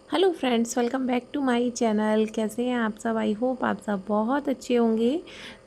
Hello friends, welcome back to my channel. कैसे हैं आप सब? आई होप आप सब बहुत अच्छे होंगे।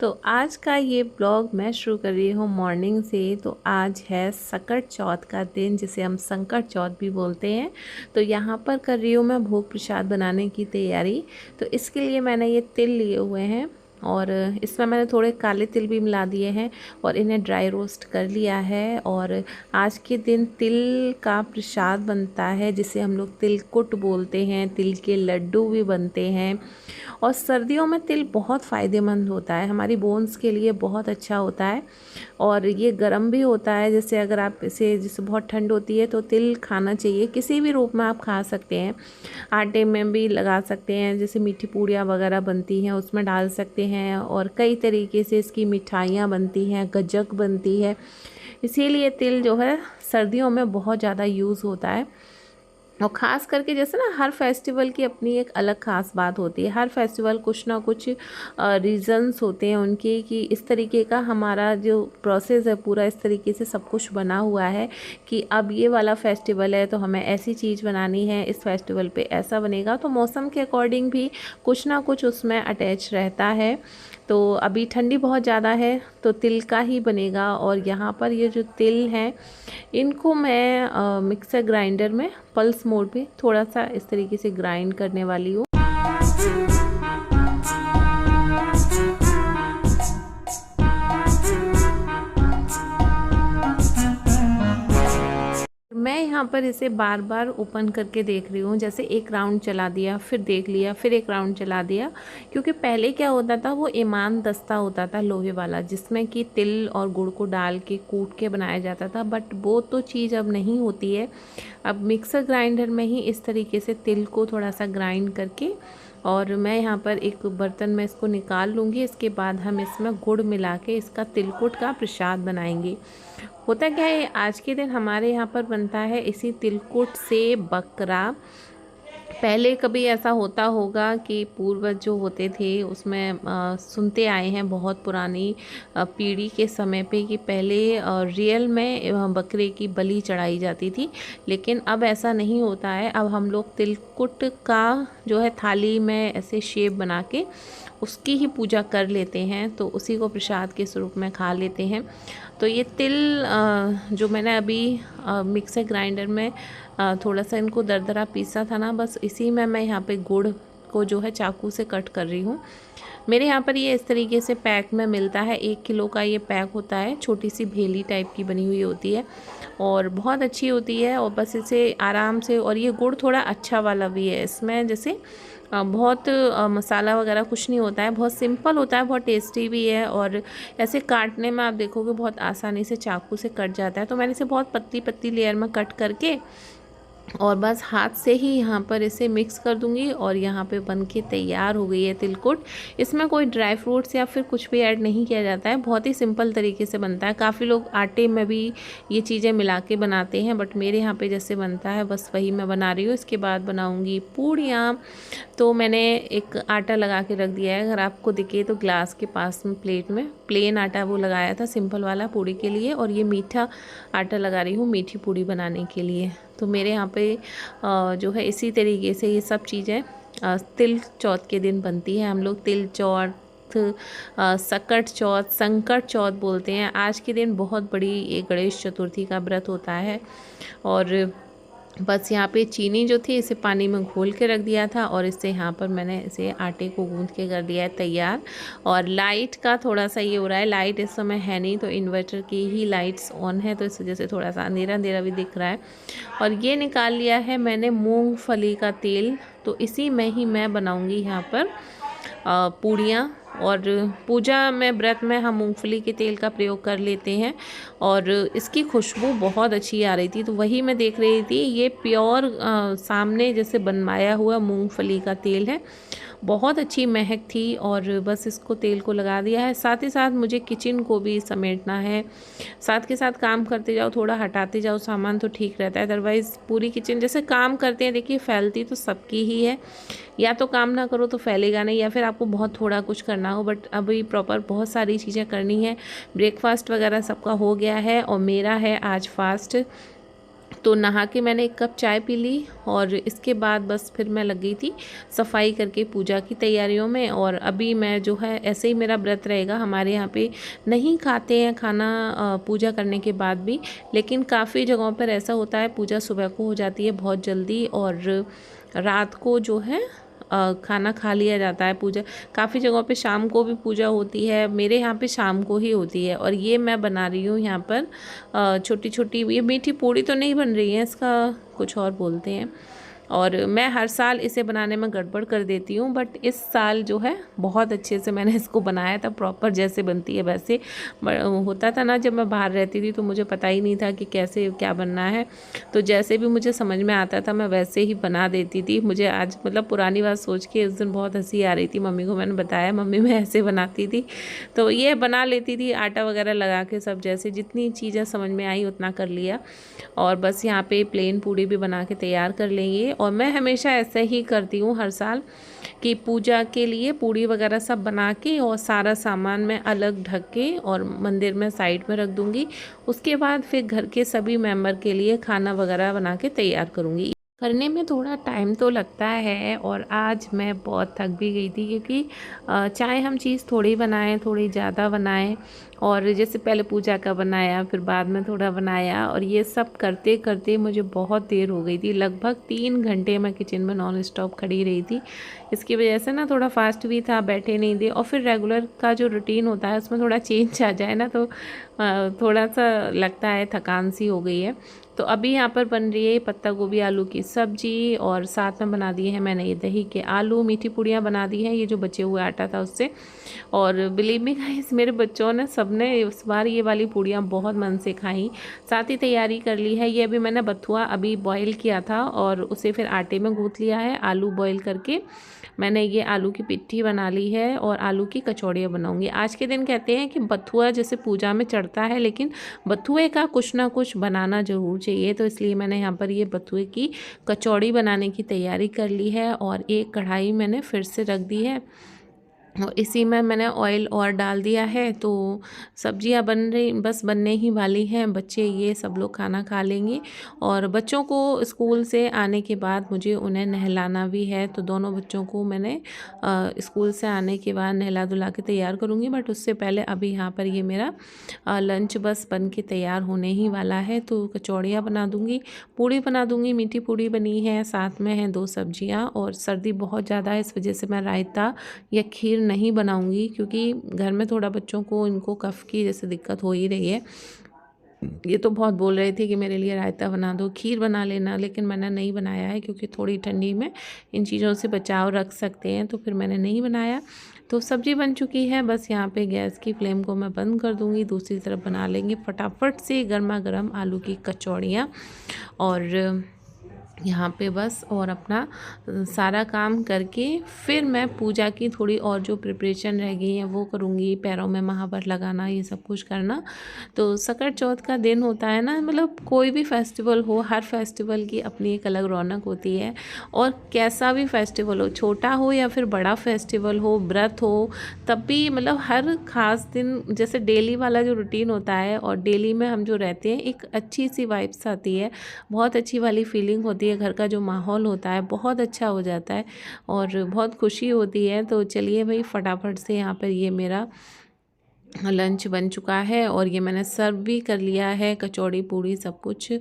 तो आज का ये ब्लॉग मैं शुरू कर रही हूँ मॉर्निंग से। तो आज है सकट चौथ का दिन, जिसे हम संकट चौथ भी बोलते हैं। तो यहाँ पर कर रही हूँ मैं भोग प्रसाद बनाने की तैयारी। तो इसके लिए मैंने ये तिल लिए हुए हैं और इसमें मैंने थोड़े काले तिल भी मिला दिए हैं और इन्हें ड्राई रोस्ट कर लिया है। और आज के दिन तिल का प्रसाद बनता है, जिसे हम लोग तिलकुट बोलते हैं। तिल के लड्डू भी बनते हैं और सर्दियों में तिल बहुत फ़ायदेमंद होता है, हमारी बोन्स के लिए बहुत अच्छा होता है। और ये गर्म भी होता है, जैसे अगर आप इसे, जैसे बहुत ठंड होती है तो तिल खाना चाहिए। किसी भी रूप में आप खा सकते हैं, आटे में भी लगा सकते हैं, जैसे मीठी पूड़ियाँ वगैरह बनती हैं उसमें डाल सकते हैं। और कई तरीके से इसकी मिठाइयाँ बनती हैं, गज्जक बनती है। इसीलिए तिल जो है सर्दियों में बहुत ज़्यादा यूज़ होता है। और ख़ास करके जैसे ना हर फेस्टिवल की अपनी एक अलग ख़ास बात होती है। हर फेस्टिवल कुछ ना कुछ रीज़न्स होते हैं उनके, कि इस तरीके का हमारा जो प्रोसेस है पूरा इस तरीके से सब कुछ बना हुआ है कि अब ये वाला फेस्टिवल है तो हमें ऐसी चीज़ बनानी है, इस फेस्टिवल पे ऐसा बनेगा। तो मौसम के अकॉर्डिंग भी कुछ ना कुछ उसमें अटैच रहता है। तो अभी ठंडी बहुत ज़्यादा है तो तिल का ही बनेगा। और यहाँ पर ये जो तिल हैं इनको मैं मिक्सर ग्राइंडर में पल्स मोड पे थोड़ा सा इस तरीके से ग्राइंड करने वाली हूँ। मैं यहाँ पर इसे बार बार ओपन करके देख रही हूँ, जैसे एक राउंड चला दिया, फिर देख लिया, फिर एक राउंड चला दिया। क्योंकि पहले क्या होता था, वो ईमान दस्ता होता था लोहे वाला, जिसमें कि तिल और गुड़ को डाल के कूट के बनाया जाता था। बट वो तो चीज़ अब नहीं होती है। अब मिक्सर ग्राइंडर में ही इस तरीके से तिल को थोड़ा सा ग्राइंड करके, और मैं यहाँ पर एक बर्तन में इसको निकाल लूँगी। इसके बाद हम इसमें गुड़ मिला के इसका तिलकुट का प्रसाद बनाएंगे। होता क्या है, आज के दिन हमारे यहाँ पर बनता है इसी तिलकुट से बकरा। पहले कभी ऐसा होता होगा कि पूर्वज जो होते थे उसमें सुनते आए हैं बहुत पुरानी पीढ़ी के समय पे, कि पहले रियल में बकरे की बलि चढ़ाई जाती थी। लेकिन अब ऐसा नहीं होता है। अब हम लोग तिलकुट का जो है थाली में ऐसे शेप बना के उसकी ही पूजा कर लेते हैं, तो उसी को प्रसाद के स्वरूप में खा लेते हैं। तो ये तिल जो मैंने अभी मिक्सर ग्राइंडर में थोड़ा सा इनको दरदरा पीसा था ना, बस इसी में मैं यहाँ पे गुड़ को जो है चाकू से कट कर रही हूँ। मेरे यहाँ पर ये इस तरीके से पैक में मिलता है, 1 किलो का ये पैक होता है। छोटी सी भेली टाइप की बनी हुई होती है और बहुत अच्छी होती है। और बस इसे आराम से, और ये गुड़ थोड़ा अच्छा वाला भी है इसमें, जैसे बहुत मसाला वगैरह कुछ नहीं होता है, बहुत सिंपल होता है, बहुत टेस्टी भी है। और ऐसे काटने में आप देखोगे बहुत आसानी से चाकू से कट जाता है। तो मैंने इसे बहुत पतली पतली लेयर में कट करके और बस हाथ से ही यहाँ पर इसे मिक्स कर दूंगी। और यहाँ पे बन के तैयार हो गई है तिलकुट। इसमें कोई ड्राई फ्रूट्स या फिर कुछ भी ऐड नहीं किया जाता है, बहुत ही सिंपल तरीके से बनता है। काफ़ी लोग आटे में भी ये चीज़ें मिला के बनाते हैं, बट मेरे यहाँ पे जैसे बनता है बस वही मैं बना रही हूँ। इसके बाद बनाऊँगी पूड़ियाँ। तो मैंने एक आटा लगा के रख दिया है, अगर आपको दिखे तो ग्लास के पास में प्लेट में प्लेन आटा वो लगाया था सिंपल वाला पूड़ी के लिए। और ये मीठा आटा लगा रही हूँ मीठी पूड़ी बनाने के लिए। तो मेरे यहाँ पे जो है इसी तरीके से ये सब चीज़ें तिल चौथ के दिन बनती है। हम लोग तिल चौथ, सकट चौथ, संकट चौथ बोलते हैं। आज के दिन बहुत बड़ी एक गणेश चतुर्थी का व्रत होता है। और बस यहाँ पे चीनी जो थी इसे पानी में घोल के रख दिया था, और इससे यहाँ पर मैंने इसे आटे को गूंथ के कर दिया है तैयार। और लाइट का थोड़ा सा ये हो रहा है, लाइट इस समय है नहीं, तो इन्वर्टर की ही लाइट्स ऑन है, तो इस वजह से थोड़ा सा अंधेरा अंधेरा भी दिख रहा है। और ये निकाल लिया है मैंने मूंगफली का तेल, तो इसी में ही मैं बनाऊँगी यहाँ पर पूड़ियाँ। और पूजा में, व्रत में हम मूंगफली के तेल का प्रयोग कर लेते हैं। और इसकी खुशबू बहुत अच्छी आ रही थी, तो वही मैं देख रही थी। ये प्योर सामने जैसे बनवाया हुआ मूंगफली का तेल है, बहुत अच्छी महक थी। और बस इसको तेल को लगा दिया है। साथ ही साथ मुझे किचन को भी समेटना है, साथ के साथ काम करते जाओ, थोड़ा हटाते जाओ सामान, तो ठीक रहता है। अदरवाइज़ पूरी किचन जैसे काम करते हैं, देखिए फैलती तो सबकी ही है। या तो काम ना करो तो फैलेगा नहीं, या फिर आपको बहुत थोड़ा कुछ करना हो। बट अभी प्रॉपर बहुत सारी चीज़ें करनी है। ब्रेकफास्ट वगैरह सबका हो गया है और मेरा है आज फास्ट। तो नहा के मैंने 1 कप चाय पी ली और इसके बाद बस फिर मैं लग गई थी सफाई करके पूजा की तैयारियों में। और अभी मैं जो है ऐसे ही मेरा व्रत रहेगा। हमारे यहाँ पे नहीं खाते हैं खाना पूजा करने के बाद भी, लेकिन काफ़ी जगहों पर ऐसा होता है पूजा सुबह को हो जाती है बहुत जल्दी और रात को जो है खाना खा लिया जाता है। पूजा काफ़ी जगहों पे शाम को भी पूजा होती है, मेरे यहाँ पे शाम को ही होती है। और ये मैं बना रही हूँ यहाँ पर छोटी छोटी, ये मीठी पूड़ी तो नहीं बन रही है, इसका कुछ और बोलते हैं। और मैं हर साल इसे बनाने में गड़बड़ कर देती हूँ, बट इस साल जो है बहुत अच्छे से मैंने इसको बनाया था, प्रॉपर जैसे बनती है वैसे। होता था ना जब मैं बाहर रहती थी तो मुझे पता ही नहीं था कि कैसे क्या बनना है, तो जैसे भी मुझे समझ में आता था मैं वैसे ही बना देती थी। मुझे आज मतलब पुरानी बात सोच के उस दिन बहुत हंसी आ रही थी। मम्मी को मैंने बताया, मम्मी मैं ऐसे बनाती थी, तो ये बना लेती थी आटा वगैरह लगा के, सब जैसे जितनी चीज़ें समझ में आई उतना कर लिया। और बस यहाँ पे प्लेन पूड़ी भी बना के तैयार कर लेंगे। और मैं हमेशा ऐसे ही करती हूँ हर साल कि पूजा के लिए पूड़ी वगैरह सब बना के और सारा सामान मैं अलग ढक के और मंदिर में साइड में रख दूँगी। उसके बाद फिर घर के सभी मेंबर के लिए खाना वगैरह बना के तैयार करूँगी। करने में थोड़ा टाइम तो लगता है और आज मैं बहुत थक भी गई थी, क्योंकि चाहे हम चीज़ थोड़ी बनाएं थोड़ी ज़्यादा बनाएं, और जैसे पहले पूजा का बनाया फिर बाद में थोड़ा बनाया, और ये सब करते करते मुझे बहुत देर हो गई थी। लगभग 3 घंटे मैं किचन में नॉन स्टॉप खड़ी रही थी। इसकी वजह से ना थोड़ा फास्ट भी था, बैठे नहीं थे, और फिर रेगुलर का जो रूटीन होता है उसमें थोड़ा चेंज आ जाए ना, तो थोड़ा सा लगता है थकान सी हो गई है। तो अभी यहाँ पर बन रही है पत्ता गोभी आलू की सब्जी, और साथ में बना दिए हैं मैंने ये दही के आलू, मीठी पूड़ियाँ बना दी हैं ये जो बचे हुए आटा था उससे। और बिलीव मी गाइस, मेरे बच्चों ने सबने इस बार ये वाली पूड़ियाँ बहुत मन से खाई। साथ ही तैयारी कर ली है, ये अभी मैंने बथुआ अभी बॉईल किया था और उसे फिर आटे में गूँथ लिया है। आलू बॉईल करके मैंने ये आलू की पिट्ठी बना ली है और आलू की कचौड़ियाँ बनाऊंगी। आज के दिन कहते हैं कि बथुआ जैसे पूजा में चढ़ता है, लेकिन बथुए का कुछ ना कुछ बनाना ज़रूर चाहिए, तो इसलिए मैंने यहाँ पर ये बथुए की कचौड़ी बनाने की तैयारी कर ली है। और एक कढ़ाई मैंने फिर से रख दी है और इसी में मैंने ऑयल और डाल दिया है। तो सब्जियां बन रही, बस बनने ही वाली हैं। बच्चे ये सब लोग खाना खा लेंगे और बच्चों को स्कूल से आने के बाद मुझे उन्हें नहलाना भी है, तो दोनों बच्चों को मैंने स्कूल से आने के बाद नहला धुला के तैयार करूँगी। बट उससे पहले अभी यहाँ पर ये मेरा लंच बस बन के तैयार होने ही वाला है। तो कचौड़ियाँ बना दूँगी, पूड़ी बना दूँगी, मीठी पूड़ी बनी है, साथ में है 2 सब्जियाँ। और सर्दी बहुत ज़्यादा है, इस वजह से मैं रायता या खीर नहीं बनाऊंगी, क्योंकि घर में थोड़ा बच्चों को इनको कफ़ की जैसे दिक्कत हो ही रही है। ये तो बहुत बोल रहे थे कि मेरे लिए रायता बना दो, खीर बना लेना, लेकिन मैंने नहीं बनाया है क्योंकि थोड़ी ठंडी में इन चीज़ों से बचाव रख सकते हैं, तो फिर मैंने नहीं बनाया। तो सब्ज़ी बन चुकी है, बस यहाँ पे गैस की फ्लेम को मैं बंद कर दूँगी। दूसरी तरफ बना लेंगे फटाफट से गर्मा गर्म आलू की कचौड़ियाँ। और यहाँ पे बस और अपना सारा काम करके फिर मैं पूजा की थोड़ी और जो प्रिपरेशन रह गई है वो करूँगी। पैरों में महावर लगाना, ये सब कुछ करना। तो सकट चौथ का दिन होता है ना, मतलब कोई भी फेस्टिवल हो, हर फेस्टिवल की अपनी एक अलग रौनक होती है। और कैसा भी फेस्टिवल हो, छोटा हो या फिर बड़ा फेस्टिवल हो, व्रत हो, तब भी मतलब हर ख़ास दिन जैसे डेली वाला जो रूटीन होता है और डेली में हम जो रहते हैं, एक अच्छी सी वाइब्स आती है, बहुत अच्छी वाली फीलिंग होती है। घर का जो माहौल होता है बहुत अच्छा हो जाता है और बहुत खुशी होती है। तो चलिए भाई फटाफट से यहाँ पर ये मेरा लंच बन चुका है और ये मैंने सर्व भी कर लिया है, कचौड़ी पूड़ी सब कुछ।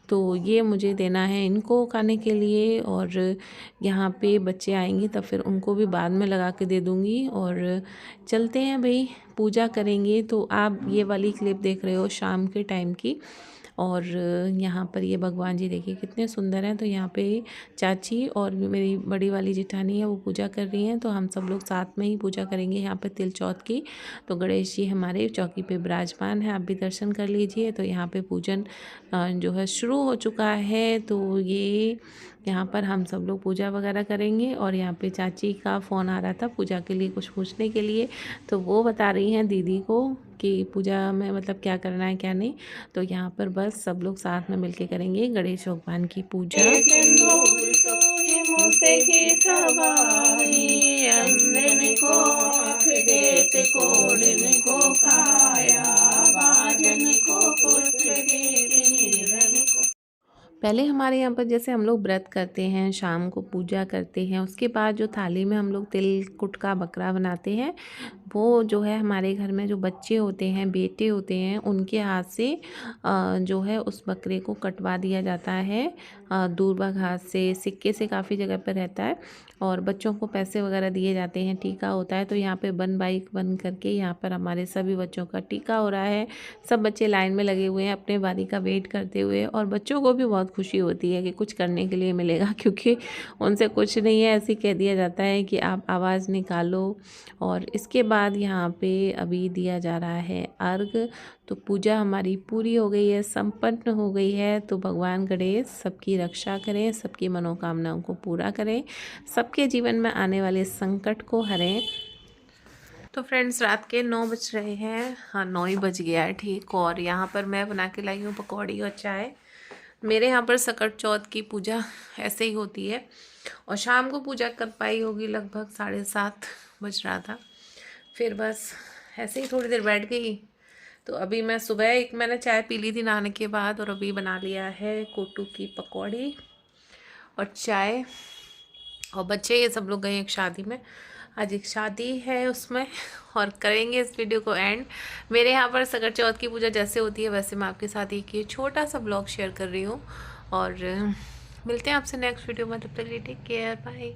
तो ये मुझे देना है इनको खाने के लिए, और यहाँ पे बच्चे आएंगे तब फिर उनको भी बाद में लगा के दे दूँगी। और चलते हैं भाई पूजा करेंगे। तो आप ये वाली क्लिप देख रहे हो शाम के टाइम की, और यहाँ पर ये भगवान जी देखिए कितने सुंदर हैं। तो यहाँ पे चाची और मेरी बड़ी वाली जेठानी है वो पूजा कर रही हैं, तो हम सब लोग साथ में ही पूजा करेंगे यहाँ पे तिल चौथ की। तो गणेश जी हमारे चौकी पे विराजमान है, आप भी दर्शन कर लीजिए। तो यहाँ पे पूजन जो है शुरू हो चुका है। तो ये यहाँ पर हम सब लोग पूजा वगैरह करेंगे। और यहाँ पे चाची का फ़ोन आ रहा था पूजा के लिए कुछ पूछने के लिए, तो वो बता रही हैं दीदी को कि पूजा में मतलब क्या करना है क्या नहीं। तो यहाँ पर बस सब लोग साथ में मिलके करेंगे गणेश भगवान की पूजा। पहले हमारे यहाँ पर जैसे हम लोग व्रत करते हैं, शाम को पूजा करते हैं, उसके बाद जो थाली में हम लोग तिल कुट का बकरा बनाते हैं, वो जो है हमारे घर में जो बच्चे होते हैं, बेटे होते हैं, उनके हाथ से जो है उस बकरे को कटवा दिया जाता है। दूर्वा घास से, सिक्के से काफ़ी जगह पर रहता है, और बच्चों को पैसे वगैरह दिए जाते हैं, टीका होता है। तो यहाँ पे बन बाई बन करके यहाँ पर हमारे सभी बच्चों का टीका हो रहा है। सब बच्चे लाइन में लगे हुए हैं अपने बारी का वेट करते हुए, और बच्चों को भी बहुत खुशी होती है कि कुछ करने के लिए मिलेगा, क्योंकि उनसे कुछ नहीं है, ऐसे कह दिया जाता है कि आप आवाज़ निकालो। और इसके बाद यहाँ पे अभी दिया जा रहा है अर्घ। तो पूजा हमारी पूरी हो गई है, संपन्न हो गई है। तो भगवान गणेश सबकी रक्षा करें, सबकी मनोकामनाओं को पूरा करें, सबके जीवन में आने वाले संकट को हरें। तो फ्रेंड्स, रात के 9 बज रहे हैं, हाँ 9 ही बज गया है ठीक। और यहाँ पर मैं बना के लाई हूँ पकौड़ी और चाय। मेरे यहाँ पर सकट चौथ की पूजा ऐसे ही होती है, और शाम को पूजा कर पाई होगी, लगभग 7:30 बज रहा था। फिर बस ऐसे ही थोड़ी देर बैठ गई। तो अभी मैं सुबह एक मैंने चाय पी ली थी नहाने के बाद, और अभी बना लिया है कोटू की पकौड़ी और चाय। और बच्चे ये सब लोग गए एक शादी में, आज एक शादी है उसमें, और करेंगे इस वीडियो को एंड। मेरे यहाँ पर सकट चौथ की पूजा जैसे होती है वैसे मैं आपके साथ एक ये छोटा सा ब्लॉग शेयर कर रही हूँ। और मिलते हैं आपसे नेक्स्ट वीडियो में, तब तक के लिए टेक केयर, बाय।